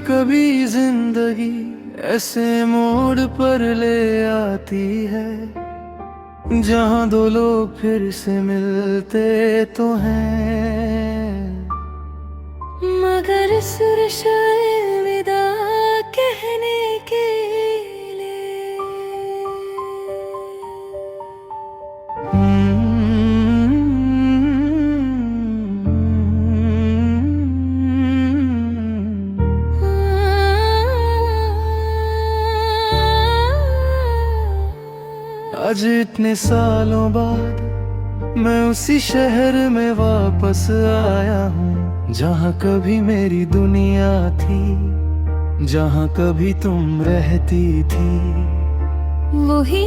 कभी जिंदगी ऐसे मोड़ पर ले आती है जहाँ दो लोग फिर से मिलते तो हैं, मगर सुर शायद विदा कहने के लिए। आज इतने सालों बाद मैं उसी शहर में वापस आया हूँ जहाँ कभी मेरी दुनिया थी, जहाँ कभी तुम रहती थी। वही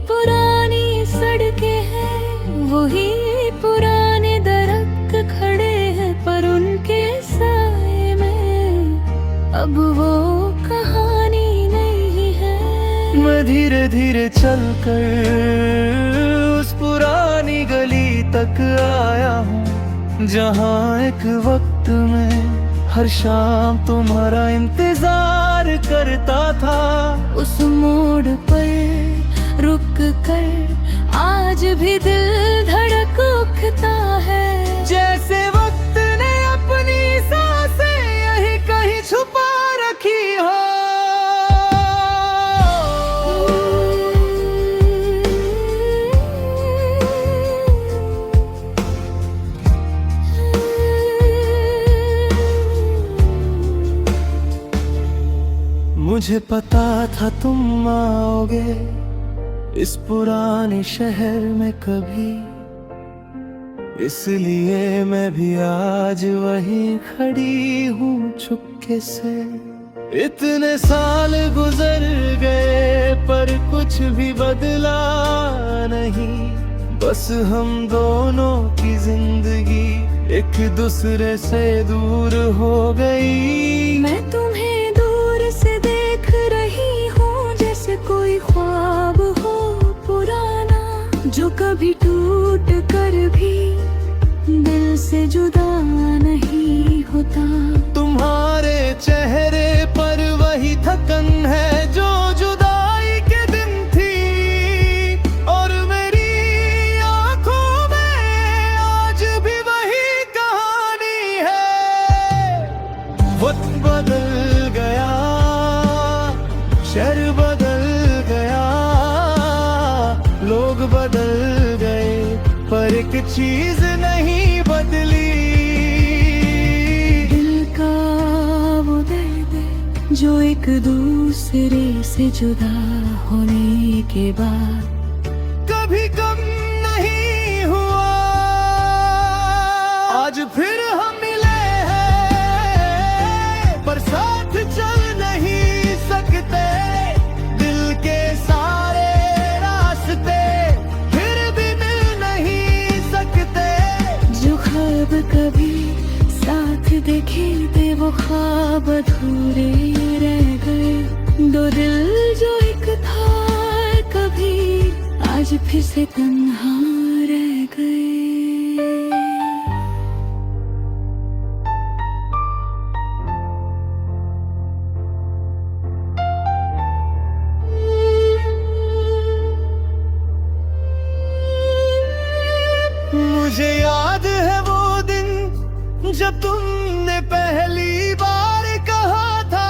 पुरानी सड़कें हैं, वही पुराने दरख्त खड़े हैं, पर उनके साए में अब वो कहानी नहीं है। मैं धीरे धीरे चलकर उस पुरानी गली तक आया हूँ जहाँ एक वक्त में हर शाम तुम्हारा इंतजार करता था। उस मोड़ पर रुक कर आज भी दिल धड़क उठता है, जैसे वक्त ने अपनी सांसें यहीं कहीं छुपा रखी हो। मुझे पता था तुम आओगे इस पुराने शहर में कभी, इसलिए मैं भी आज वहीं खड़ी हूँ चुपके से। इतने साल गुजर गए पर कुछ भी बदला नहीं, बस हम दोनों की जिंदगी एक दूसरे से दूर हो गई। मैं तुम्हें दूर से देख रही हूँ जैसे कोई ख्वाब हो पुराना, जो कभी टूट कर भी दिल से जुदा नहीं होता। तुम्हारे चेहरे पर वही थकन है जो जुदाई के दिन थी, और मेरी आंखों में आज भी वही कहानी है। वक्त बदल गया, शहर बदल गया, लोग बदल गए, पर एक चीज नहीं बदली। दिल का वो दर्द जो एक दूसरे से जुदा होने के बाद कभी कम नहीं हुआ। आज फिर हम मिले हैं पर साथ चल नहीं सकते, दिल के सारे रास्ते फिर भी मिल नहीं सकते। जो ख्वाब कभी साथ देखे थे वो ख्वाब अधूरे रह गए। दो दिल जो एक था कभी आज फिर से तन्हा रह गए। मुझे याद है वो दिन जब तुमने पहली बार कहा था,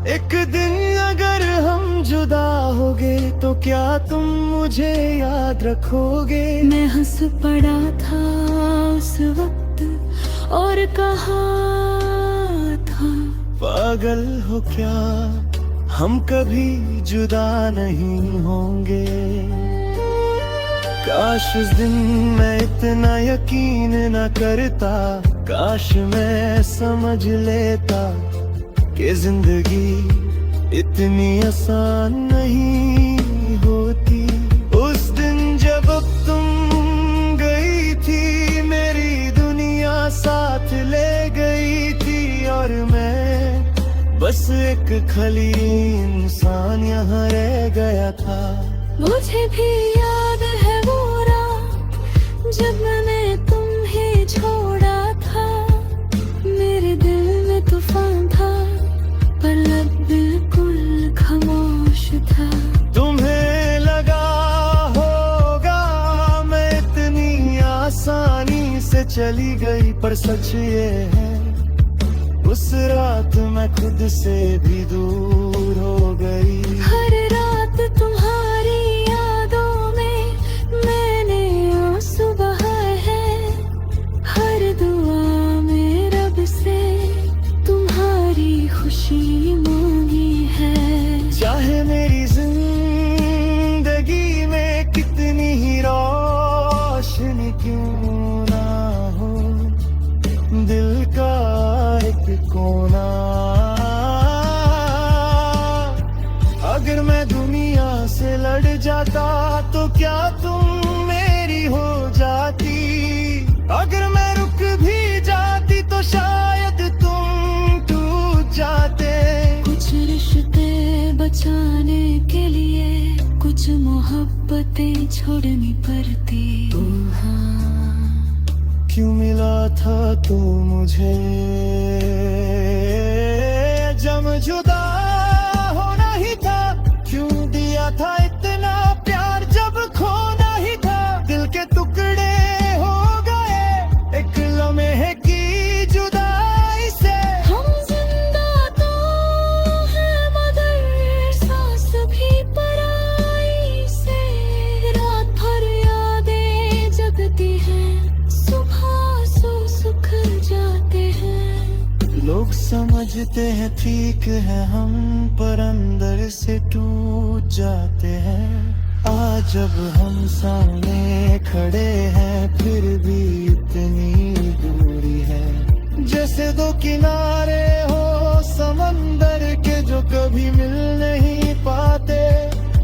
एक दिन अगर हम जुदा हो गए तो क्या तुम मुझे याद रखोगे। मैं हंस पड़ा था उस वक्त और कहा था, पागल हो क्या, हम कभी जुदा नहीं होंगे। काश उस दिन मैं इतना यकीन न करता, काश मैं समझ लेता कि जिंदगी इतनी आसान नहीं होती। उस दिन जब तुम गई थी मेरी दुनिया साथ ले गई थी, और मैं बस एक खली इंसान यहाँ रह गया था। मुझे भी याद है वो रात जब मैंने तुम्हें छोड़ा था। मेरे दिल में तूफान था चली गई, पर सच ये है उस रात मैं खुद से भी दूर हो गई। हर रात तुम्हारी यादों में मैंने आंसू बहाए हैं, हर दुआ में रब से तुम्हारी खुशी मांगी है। चाहे मेरी जिंदगी में कितनी ही रोशनी क्यों ना हो, दिल का एक कोना, अगर मैं दुनिया से लड़ जाता तो क्या तुम मेरी हो जाती, अगर मैं रुक भी जाती तो शायद तुम टूट जाते। कुछ रिश्ते बचाने के लिए कुछ मोहब्बतें छोड़नी पड़ती। क्यों मिला था तू मुझे जब जुदा होना ही था, क्यों दिया था इतना प्यार जब खोना ही था। दिल के टुकड़े हो गए एक लम्हे की जुदाई से। हम जिंदा तो हैं मगर सांस भी पराई से, रात भर यादें जगती हैं, सुबह सो सुख जाते हैं। लोग समझते हैं ठीक है हम, पर अंदर से टूट जाते हैं। आज जब हम सामने खड़े हैं फिर भी इतनी दूरी है, जैसे दो किनारे हो समंदर के जो कभी मिल नहीं पाते।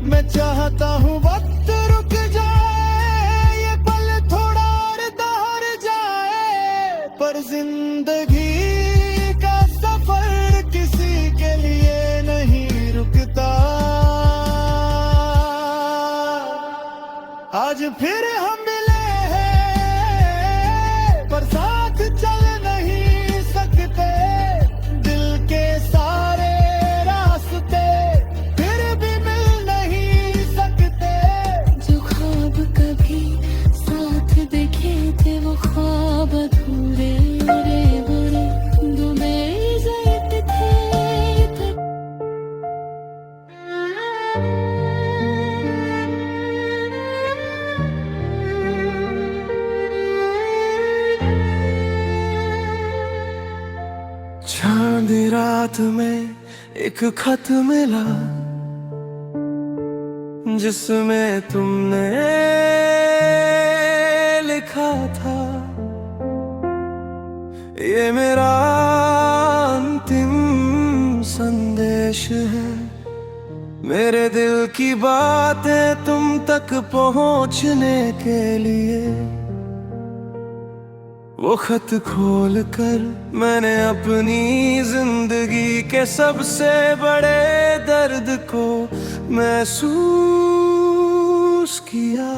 मैं चाहता हूँ वक्त रुक जाए, ये पल थोड़ा और दहर जाए, पर जिंदगी का सफर किसी के लिए नहीं रुकता। आज फिर हम मिले हैं पर साथ चल नहीं सकते, दिल के सारे रास्ते फिर भी मिल नहीं सकते। जो ख्वाब कभी साथ देखे थे वो ख्वाब अधूरे रह गए, दो बेइज्जत थे। चांदी रात में एक खत मिला जिसमें तुमने लिखा था, ये मेरा अंतिम संदेश है। मेरे दिल की बातें तुम तक पहुंचने के लिए वो खत खोल कर मैंने अपनी जिंदगी के सबसे बड़े दर्द को महसूस किया।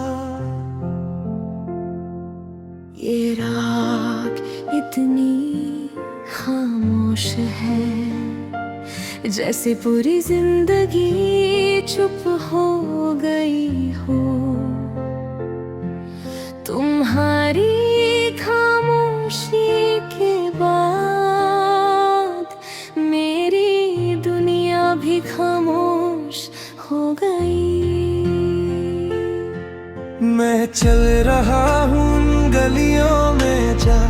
ये रात इतनी खामोश है, जैसे पूरी जिंदगी चुप हो गई हो। तुम्हारी खामोशी के बाद मेरी दुनिया भी खामोश हो गई। मैं चल रहा हूँ गलियों में जा,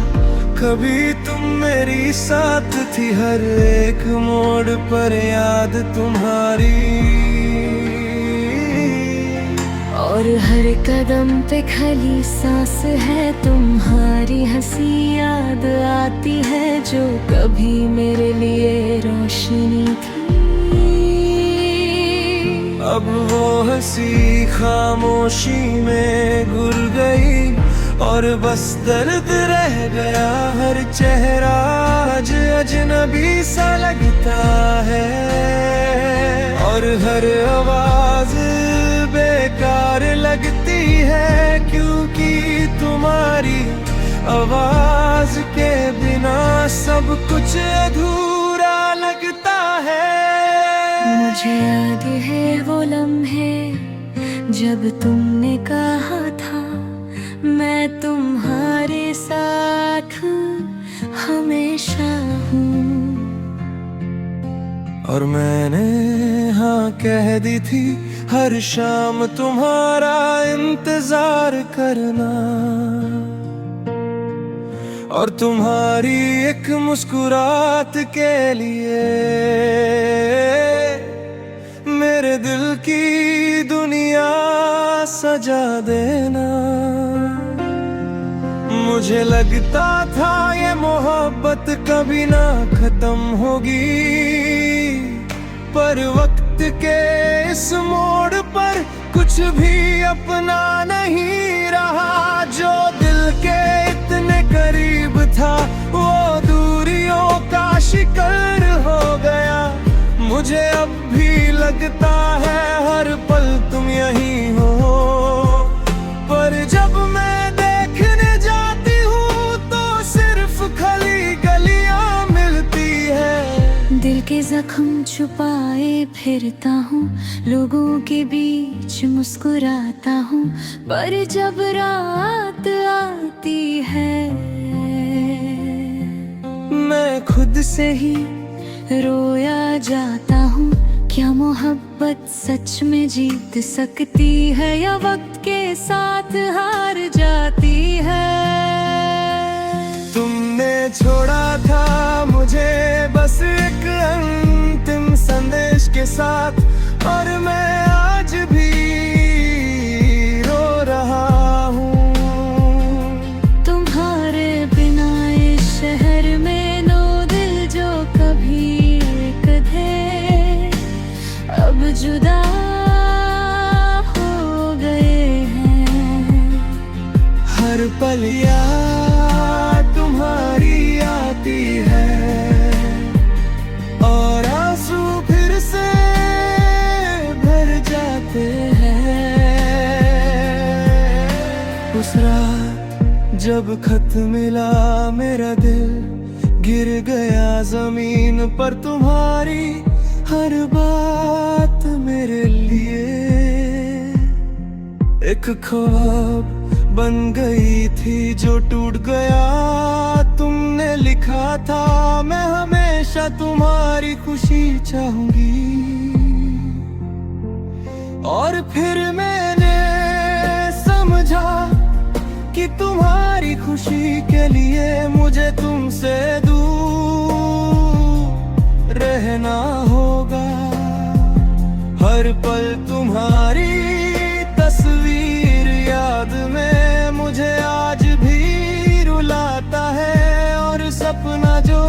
कभी तुम मेरी साथ थी, हर एक मोड़ पर याद तुम्हारी, और हर कदम पे खली सांस है तुम्हारी। हंसी याद आती है जो कभी मेरे लिए रोशनी थी। अब वो हंसी खामोशी में घुल गई और बस दर्द रह गया। हर चेहरा आज अजनबी सा लगता है और हर आवाज बेकार लगती है, क्योंकि तुम्हारी आवाज के बिना सब कुछ अधूरा लगता है। मुझे याद है वो लम्हे जब तुमने कहा था मैं तुम्हारे साथ और मैंने हाँ कह दी थी हर शाम तुम्हारा इंतजार करना, और तुम्हारी एक मुस्कुराहट के लिए मेरे दिल की दुनिया सजा देना। मुझे लगता था ये मोहब्बत कभी ना खत्म होगी, पर वक्त के इस मोड़ पर कुछ भी अपना नहीं रहा। जो दिल के इतने करीब था वो दूरियों का शिकार हो गया। मुझे अब भी लगता है हर पल तुम यहीं हो, पर जब मैं देखने जाती हूँ तो सिर्फ खाली गलियां मिलती है। दिल के जख्म छुपाए फिरता हूँ, लोगों के बीच मुस्कुराता हूँ, पर जब रात आती है मैं खुद से ही रोया जाता हूँ। क्या मोहब्बत सच में जीत सकती है या वक्त के साथ हार जाती है? तुमने छोड़ा था मुझे बस एक अंतिम संदेश के साथ, और मैं आज भी रो रहा हूँ। तुम्हारे बिना इस शहर में दो दिल जो कभी एक थे अब जुदा हो गए हैं। हर पल याद तुम्हारी आती है और आंसू फिर से भर जाते हैं। उस रात जब खत मिला मेरा दिल गिर गया जमीन पर, तुम्हारी हर बात मेरे लिए एक ख्वाब बन गई थी जो टूट गया। तुमने लिखा था मैं हमेशा तुम्हारी खुशी चाहूंगी, और फिर मैंने समझा कि तुम्हारी खुशी के लिए मुझे तुमसे दूर रहना होगा। हर पल तुम्हारी तस्वीर याद में मुझे आज भी रुलाता है, और सपना जो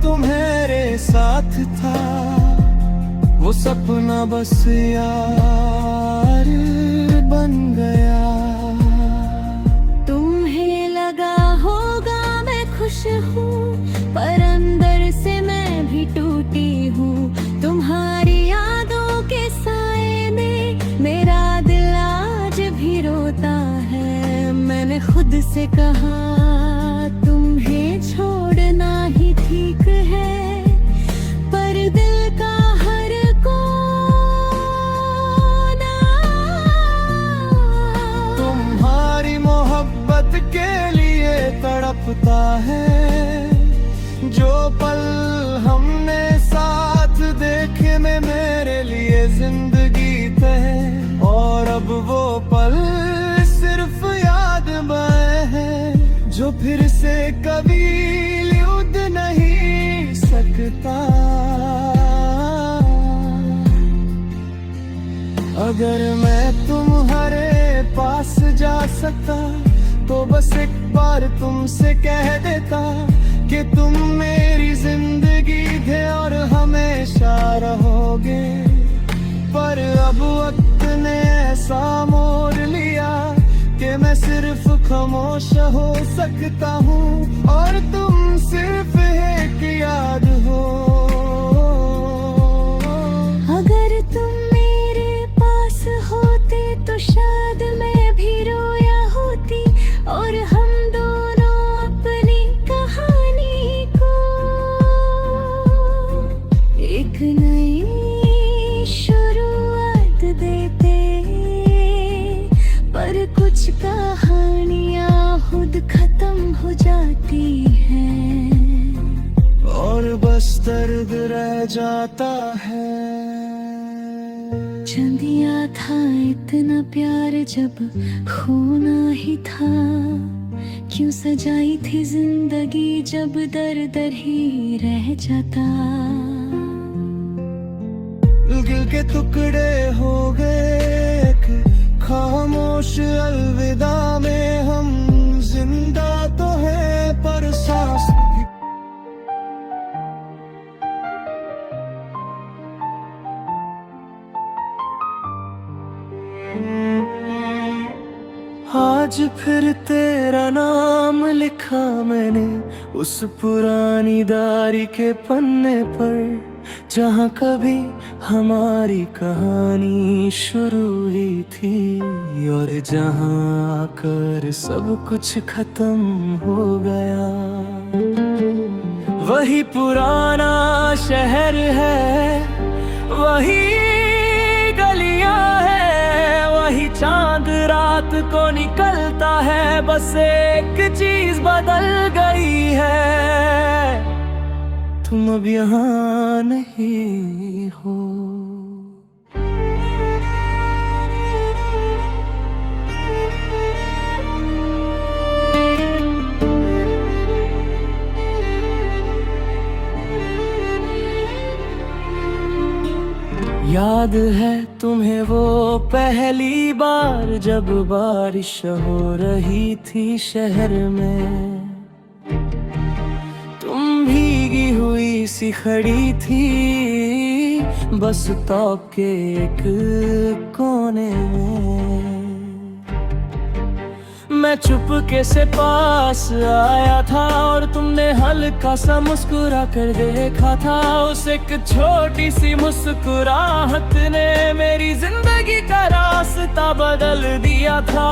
तुम्हारे साथ था वो सपना बस यार बन गया। तुम्हें लगा होगा मैं खुश हूँ, पर अंदर से मैं भी टूटी हूँ। तुम्हारी यादों के साए में मेरा दिल आज भी रोता है। मैंने खुद से कहा तुम्हें छोड़ना ही ठीक है, पर दिल का हर कोना तुम्हारी मोहब्बत के लिए तड़पता है। जो पल हमने साथ देखे में मेरे लिए जिंदगी तय, और अब वो पल सिर्फ याद में है जो फिर से कभी लौट नहीं सकता। अगर मैं तुम्हारे पास जा सकता तो बस एक बार तुमसे कह देता कि तुम मेरी जिंदगी थे और हमेशा रहोगे। पर अब वक्त ने ऐसा मोड़ लिया कि मैं सिर्फ खामोश हो सकता हूँ, और तुम सिर्फ एक याद हो। अगर तुम मेरे पास होते तो शायद मैं भी रोया होती, और हम दोनों अपनी कहानी को एक नई शुरुआत देते। पर कुछ कहानियाँ खुद खत्म हो जाती हैं। और बस दर्द रह जाता है। चंदिया था इतना प्यार जब खोना ही था, क्यों सजाई थी जिंदगी जब दर दर ही रह जाता। दिल के टुकड़े हो गए एक खामोश अलविदा में, हम जिंदा तो है पर सांस आज फिर तेरा नाम लिखा मैंने उस पुरानी डायरी के पन्ने पर, जहाँ कभी हमारी कहानी शुरू हुई थी और जहाँ आकर सब कुछ खत्म हो गया। वही पुराना शहर है, वही गलियां है, वही चांद रात को निकलता है, बस एक चीज बदल गई है, तुम अब यहाँ नहीं हो। याद है तुम्हें वो पहली बार जब बारिश हो रही थी शहर में, तुम भीगी हुई सी खड़ी थी बस तौक के एक कोने में। मैं चुपके से पास आया था और तुमने हल्का सा मुस्कुरा कर देखा था, उस एक छोटी सी मुस्कुराहट ने मेरी जिंदगी का रास्ता बदल दिया था।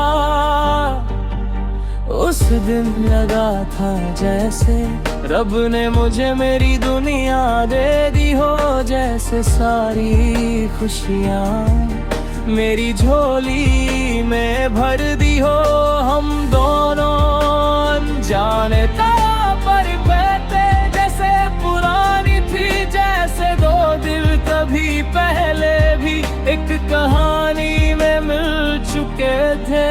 उस दिन लगा था जैसे रब ने मुझे मेरी दुनिया दे दी हो, जैसे सारी खुशियाँ मेरी झोली में भर दी हो। हम दोनों अनजाने था पर बहते जैसे पुरानी थी, जैसे दो दिल कभी पहले भी एक कहानी में मिल चुके थे।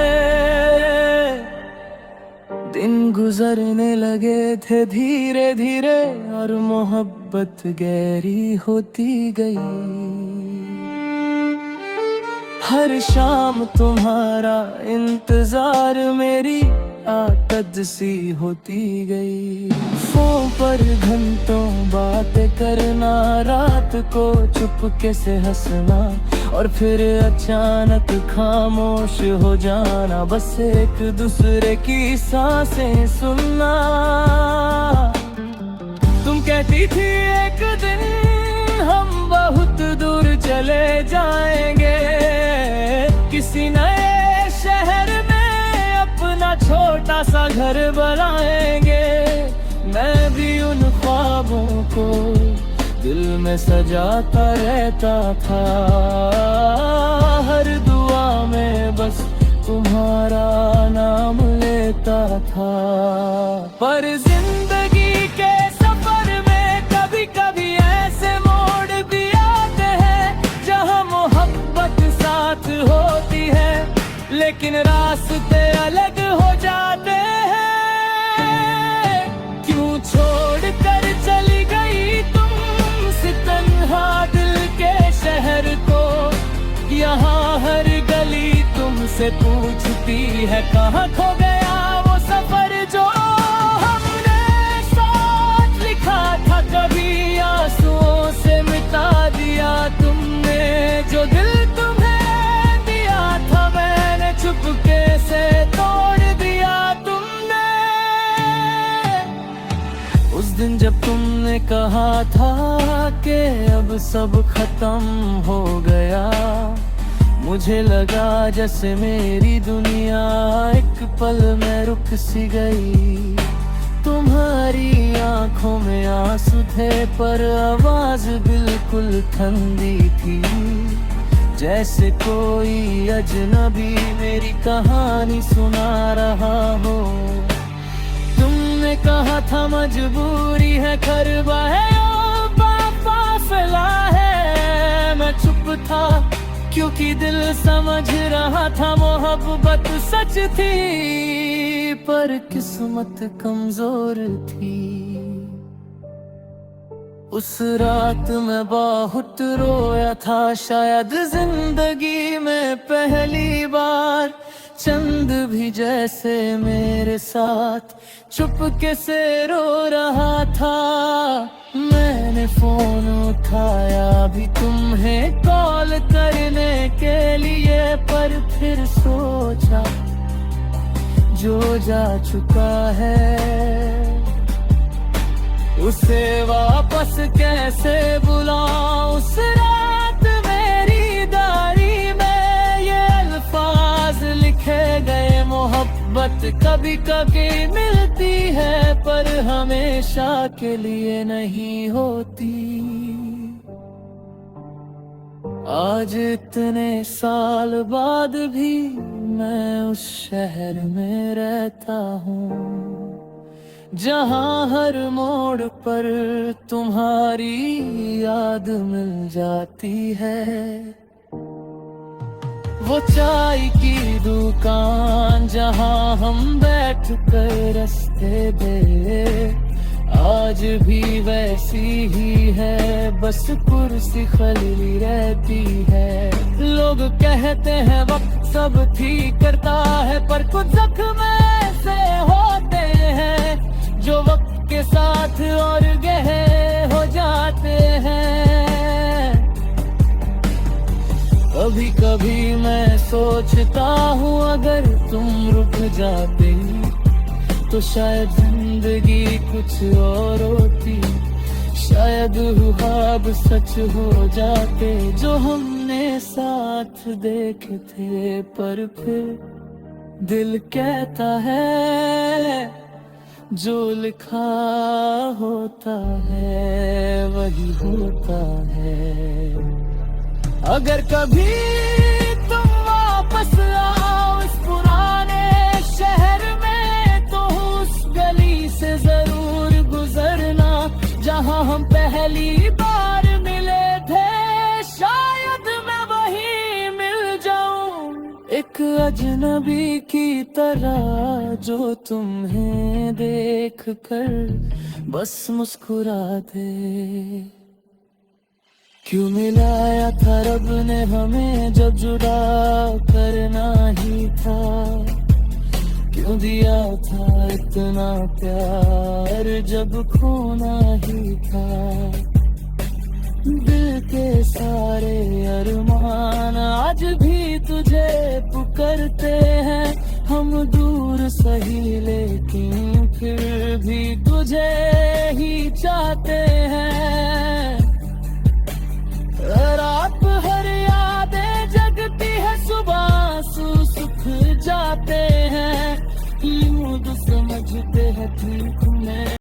दिन गुजरने लगे थे धीरे धीरे और मोहब्बत गहरी होती गई। हर शाम तुम्हारा इंतजार मेरी आदत सी होती गई। फोन पर घंटों बातें करना, रात को चुपके से हंसना और फिर अचानक खामोश हो जाना, बस एक दूसरे की सांसें सुनना। तुम कहती थी एक दिन हम बहुत दूर चले जाएंगे, किसी नए शहर में अपना छोटा सा घर बनाएंगे। मैं भी उन ख्वाबों को दिल में सजाता रहता था, हर दुआ में बस तुम्हारा नाम लेता था। पर जिंदगी के सफर में कभी कभी ऐसे मोड़ भी आते हैं जहां मोहब्बत साथ होती है लेकिन रास्ते अलग हो जाते हैं। क्यों छोड़ कर चली गई तुमसे तन्हा दिल के शहर को, यहाँ हर गली तुमसे पूछती है कहाँ खो गया वो सफर जो हमने साथ लिखा था, कभी आंसुओं से मिटा दिया तुमने। जो दिल तुम्हें दिया था मैंने चुपके से तोड़ दिया तुमने। उस दिन जब तुमने कहा था कि अब सब खत्म हो गया, मुझे लगा जैसे मेरी दुनिया एक पल में रुक सी गई। तुम्हारी आंखों में आंसू थे पर आवाज बिल्कुल ठंडी थी, जैसे कोई अजनबी मेरी कहानी सुना रहा हो। तुमने तुमने कहा था मजबूरी है, खरबा है ओ फासला है। मैं चुप था क्योंकि दिल समझ रहा था मोहब्बत सच थी, पर किस्मत कमजोर थी। उस रात मैं बहुत रोया था, शायद जिंदगी में पहली बार। चंद भी जैसे मेरे साथ चुपके से रो रहा था। मैंने फोन उठाया भी तुम्हें कॉल करने के लिए, पर फिर सोचा जो जा चुका है उसे वापस कैसे बुलाऊं। उस रात मेरी डायरी में ये अल्फाज लिखे गए, मोहब्बत कभी कभी मिलती है पर हमेशा के लिए नहीं होती। आज इतने साल बाद भी मैं उस शहर में रहता हूँ जहाँ हर मोड़ पर तुम्हारी याद मिल जाती है। वो चाय की दुकान जहाँ हम बैठ कर रस्ते दे, आज भी वैसी ही है, बस कुर्सी खाली रहती है। लोग कहते हैं वक्त सब ठीक करता है, पर कुछ जख्म ऐसे होते हैं जो वक्त के साथ और गहरे हो जाते हैं। कभी कभी मैं सोचता हूँ अगर तुम रुक जाते तो शायद जिंदगी कुछ और होती, शायद ख्वाब सच हो जाते जो हमने साथ देखे थे। पर फिर दिल कहता है जो लिखा होता है वही होता है। अगर कभी तुम वापस आओ इस पुराने शहर में, तो उस गली से जरूर गुजरना जहां हम पहली बार मिले थे। शायद मैं वहीं मिल जाऊं एक अजनबी की तरह, जो तुम्हें देख कर बस मुस्कुरा दे। क्यों मिलाया था रब ने हमें जब जुदा करना ही था, क्यों दिया था इतना प्यार जब खोना ही था। दिल के सारे अरमान आज भी तुझे पुकारते हैं, हम दूर सही लेकिन फिर भी तुझे ही